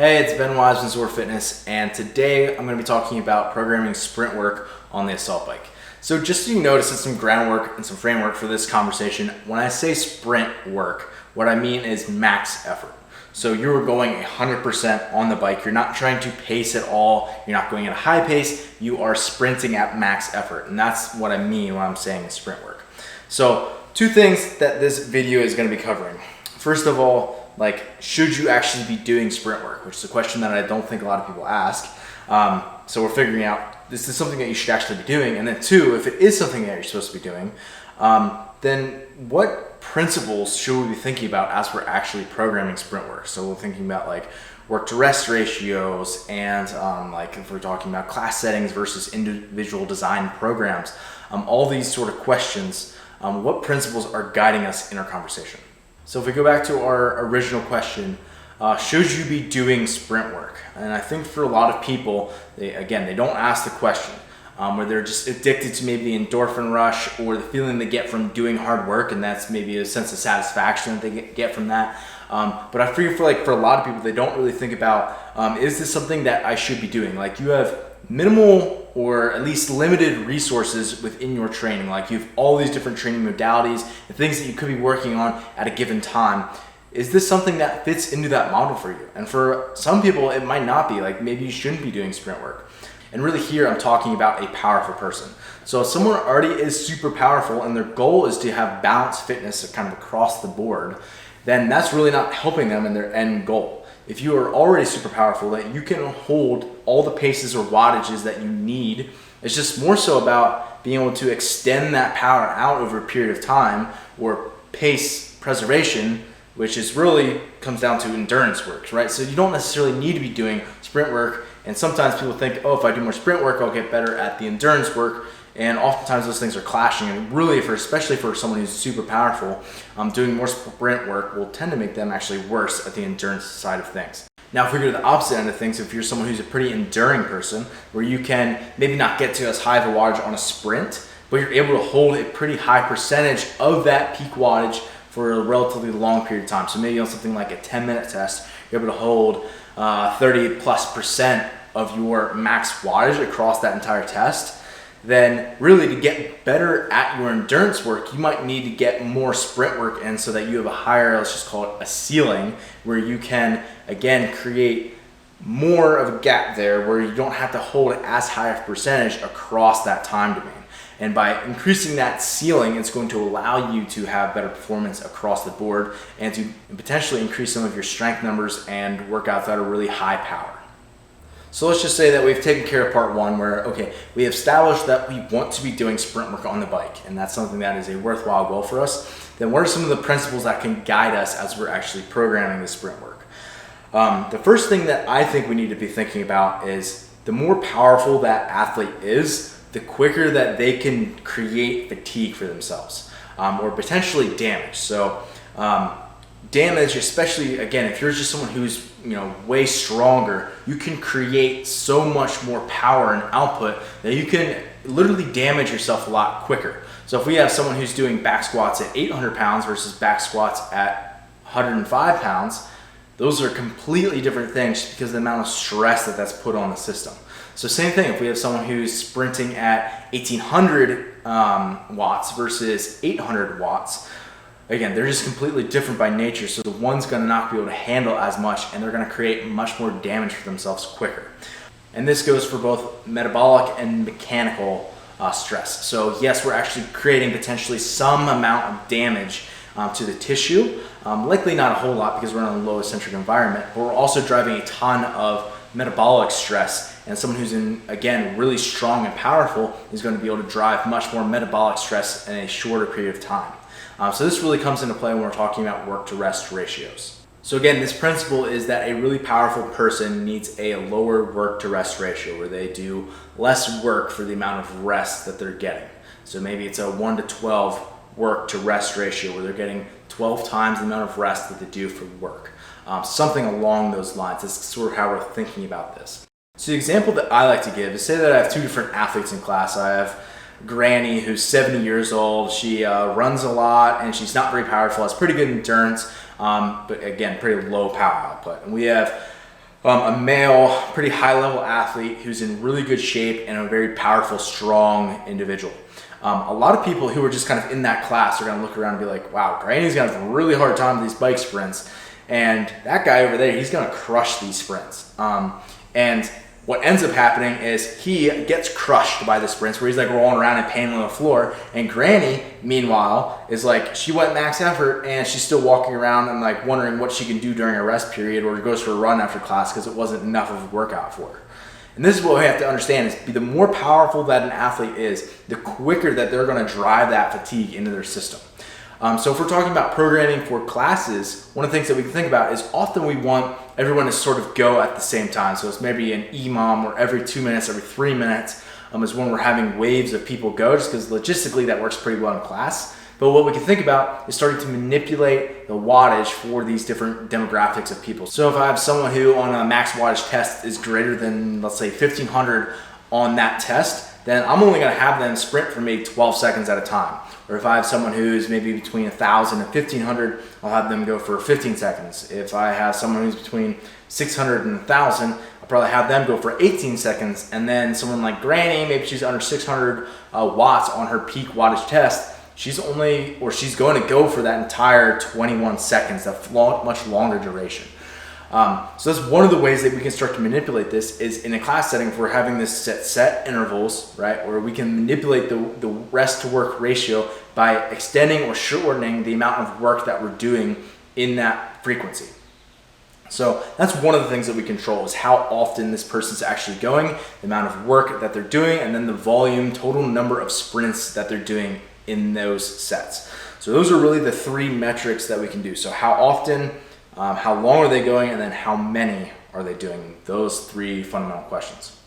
Hey, it's Ben Wise from Zor Fitness, and today I'm going to be talking about programming sprint work on the assault bike. So just so you notice some groundwork and some framework for this conversation, when I say sprint work, what I mean is max effort. So you're going 100% on the bike. You're not trying to pace at all. You're not going at a high pace. You are sprinting at max effort, and that's what I mean when I'm saying sprint work. So two things that this video is going to be covering. First of all, should you actually be doing sprint work, which is a question that I don't think a lot of people ask. So we're figuring out this is something that you should actually be doing. And then two, if it is something that you're supposed to be doing, then what principles should we be thinking about as we're actually programming sprint work? So we're thinking about work to rest ratios and if we're talking about class settings versus individual design programs, all these sort of questions, what principles are guiding us in our conversation? So if we go back to our original question, should you be doing sprint work? And I think for a lot of people, they don't ask the question, where they're just addicted to maybe the endorphin rush or the feeling they get from doing hard work, and that's maybe a sense of satisfaction that they get from that. But I feel for a lot of people, they don't really think about, is this something that I should be doing? You have minimal or at least limited resources within your training. You have all these different training modalities and things that you could be working on at a given time. Is this something that fits into that model for you? And for some people, it might not be. Maybe you shouldn't be doing sprint work. And really here, I'm talking about a powerful person. So if someone already is super powerful and their goal is to have balanced fitness kind of across the board, then that's really not helping them in their end goal. If you are already super powerful, that you can hold all the paces or wattages that you need, it's just more so about being able to extend that power out over a period of time, or pace preservation, which is really comes down to endurance work, right? So you don't necessarily need to be doing sprint work. And sometimes people think, oh, if I do more sprint work, I'll get better at the endurance work. And oftentimes those things are clashing. And really, especially for someone who's super powerful, doing more sprint work will tend to make them actually worse at the endurance side of things. Now, if we go to the opposite end of things, if you're someone who's a pretty enduring person, where you can maybe not get to as high of a wattage on a sprint, but you're able to hold a pretty high percentage of that peak wattage for a relatively long period of time. So maybe on something like a 10-minute test, you're able to hold 30+% of your max wattage across that entire test. Then really to get better at your endurance work, you might need to get more sprint work in so that you have a higher, let's just call it a ceiling, where you can, again, create more of a gap there where you don't have to hold as high a percentage across that time domain. And by increasing that ceiling, it's going to allow you to have better performance across the board and to potentially increase some of your strength numbers and workouts that are really high power. So let's just say that we've taken care of part one, where, okay, we established that we want to be doing sprint work on the bike, and that's something that is a worthwhile goal for us. Then what are some of the principles that can guide us as we're actually programming the sprint work? The first thing that I think we need to be thinking about is the more powerful that athlete is, the quicker that they can create fatigue for themselves, or potentially damage. So damage, especially again, if you're just someone who's way stronger, you can create so much more power and output that you can literally damage yourself a lot quicker. So if we have someone who's doing back squats at 800 pounds versus back squats at 105 pounds, those are completely different things because of the amount of stress that's put on the system. So same thing, if we have someone who's sprinting at 1800 watts versus 800 watts, again, they're just completely different by nature. So the one's going to not be able to handle as much, and they're going to create much more damage for themselves quicker. And this goes for both metabolic and mechanical stress. So yes, we're actually creating potentially some amount of damage to the tissue, likely not a whole lot because we're in a low eccentric environment, but we're also driving a ton of metabolic stress, and someone who's really strong and powerful is going to be able to drive much more metabolic stress in a shorter period of time. So this really comes into play when we're talking about work to rest ratios. So again, this principle is that a really powerful person needs a lower work to rest ratio, where they do less work for the amount of rest that they're getting. So maybe it's a 1 to 12 work to rest ratio, where they're getting 12 times the amount of rest that they do for work. Something along those lines. That's sort of how we're thinking about this. So the example that I like to give is, say that I have two different athletes in class. I have Granny, who's 70 years old. She runs a lot and she's not very powerful, has pretty good endurance, but again, pretty low power output. And we have A male, pretty high level athlete who's in really good shape and a very powerful, strong individual. A lot of people who are just kind of in that class are going to look around and be like, wow, Granny's going to have a really hard time with these bike sprints. And that guy over there, he's going to crush these sprints. And what ends up happening is he gets crushed by the sprints where he's like rolling around in pain on the floor. And Granny, meanwhile, is like, she went max effort and she's still walking around and like wondering what she can do during a rest period or goes for a run after class because it wasn't enough of a workout for her. And this is what we have to understand is the more powerful that an athlete is, the quicker that they're going to drive that fatigue into their system. So if we're talking about programming for classes, one of the things that we can think about is often we want everyone to sort of go at the same time. So it's maybe an EMOM where every 2 minutes, every 3 minutes is when we're having waves of people go, just because logistically that works pretty well in class. But what we can think about is starting to manipulate the wattage for these different demographics of people. So if I have someone who on a max wattage test is greater than, let's say, 1500 on that test, then I'm only going to have them sprint for maybe 12 seconds at a time. Or if I have someone who's maybe between 1,000 and 1,500, I'll have them go for 15 seconds. If I have someone who's between 600 and 1,000, I'll probably have them go for 18 seconds. And then someone like Granny, maybe she's under 600 watts on her peak wattage test, she's going to go for that entire 21 seconds, that much longer duration. So that's one of the ways that we can start to manipulate this is in a class setting. If we're having this set intervals, right, where we can manipulate the rest to work ratio by extending or shortening the amount of work that we're doing in that frequency. So that's one of the things that we control is how often this person's actually going, the amount of work that they're doing, and then the volume, total number of sprints that they're doing in those sets. So those are really the three metrics that we can do. So how often, how long are they going, and then how many are they doing? Those three fundamental questions.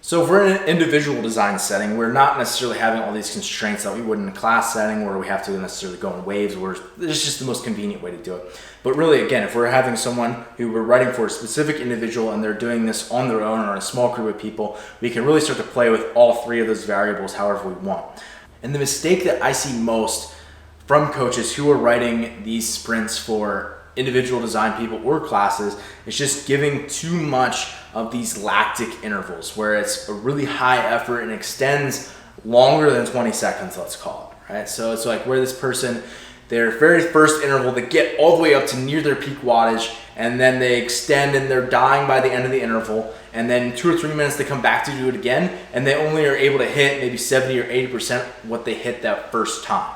So if we're in an individual design setting, we're not necessarily having all these constraints that we would in a class setting where we have to necessarily go in waves, where it's just the most convenient way to do it. But really, again, if we're having someone who we're writing for a specific individual and they're doing this on their own or in a small group of people, we can really start to play with all three of those variables however we want. And the mistake that I see most from coaches who are writing these sprints for individual design people or classes is just giving too much of these lactic intervals where it's a really high effort and extends longer than 20 seconds, let's call it, right? So it's like where this person, their very first interval, they get all the way up to near their peak wattage and then they extend and they're dying by the end of the interval, and then 2 or 3 minutes they come back to do it again and they only are able to hit maybe 70 or 80% what they hit that first time.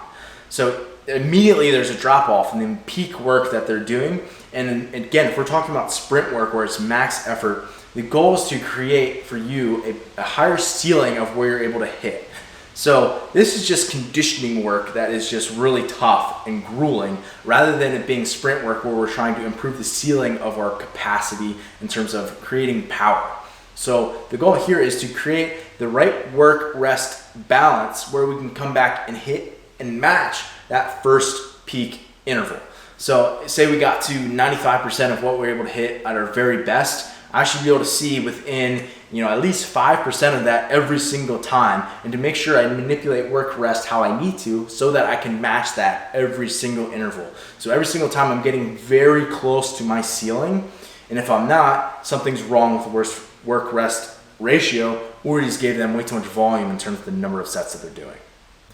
So immediately there's a drop off in the peak work that they're doing. And again, if we're talking about sprint work where it's max effort, the goal is to create for you a higher ceiling of where you're able to hit. So this is just conditioning work that is just really tough and grueling, rather than it being sprint work where we're trying to improve the ceiling of our capacity in terms of creating power. So the goal here is to create the right work-rest balance where we can come back and hit and match that first peak interval. So say we got to 95% of what we're able to hit at our very best, I should be able to see within at least 5% of that every single time, and to make sure I manipulate work rest how I need to so that I can match that every single interval. So every single time I'm getting very close to my ceiling, and if I'm not, something's wrong with the work rest ratio, or we just gave them way too much volume in terms of the number of sets that they're doing.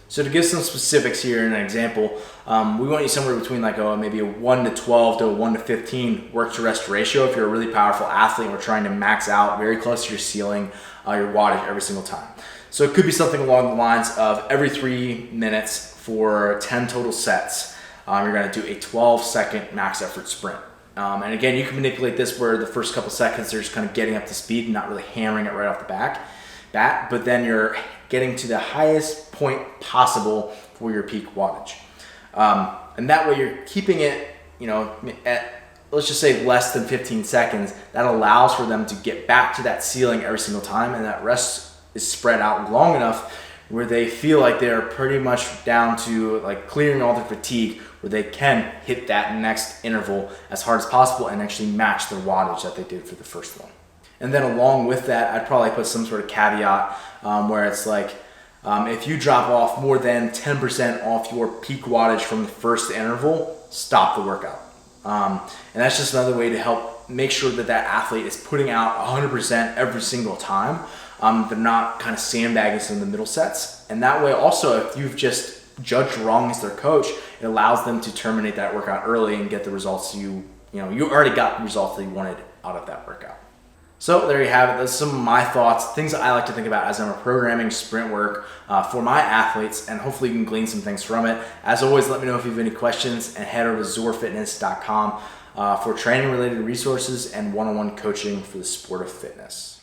So to give some specifics here in an example, we want you somewhere between maybe a 1 to 12 to a 1 to 15 work to rest ratio if you're a really powerful athlete and we're trying to max out very close to your ceiling, your wattage every single time. So it could be something along the lines of every 3 minutes for 10 total sets, you're going to do a 12-second max effort sprint. And again, you can manipulate this where the first couple seconds they're just kind of getting up to speed and not really hammering it right off the bat, but then you're getting to the highest point possible for your peak wattage. And that way you're keeping it, at, let's just say, less than 15 seconds. That allows for them to get back to that ceiling every single time, and that rest is spread out long enough where they feel like they're pretty much down to clearing all their fatigue, where they can hit that next interval as hard as possible and actually match the wattage that they did for the first one. And then along with that, I'd probably put some sort of caveat where it's if you drop off more than 10% off your peak wattage from the first interval, stop the workout. And that's just another way to help make sure that that athlete is putting out 100% every single time. They're not kind of sandbagging some of the middle sets. And that way also, if you've just judged wrong as their coach, it allows them to terminate that workout early and get the results you already got the results that you wanted out of that workout. So there you have it. Those are some of my thoughts, things that I like to think about as I'm programming sprint work for my athletes, and hopefully you can glean some things from it. As always, let me know if you have any questions, and head over to zorfitness.com for training related resources and one-on-one coaching for the sport of fitness.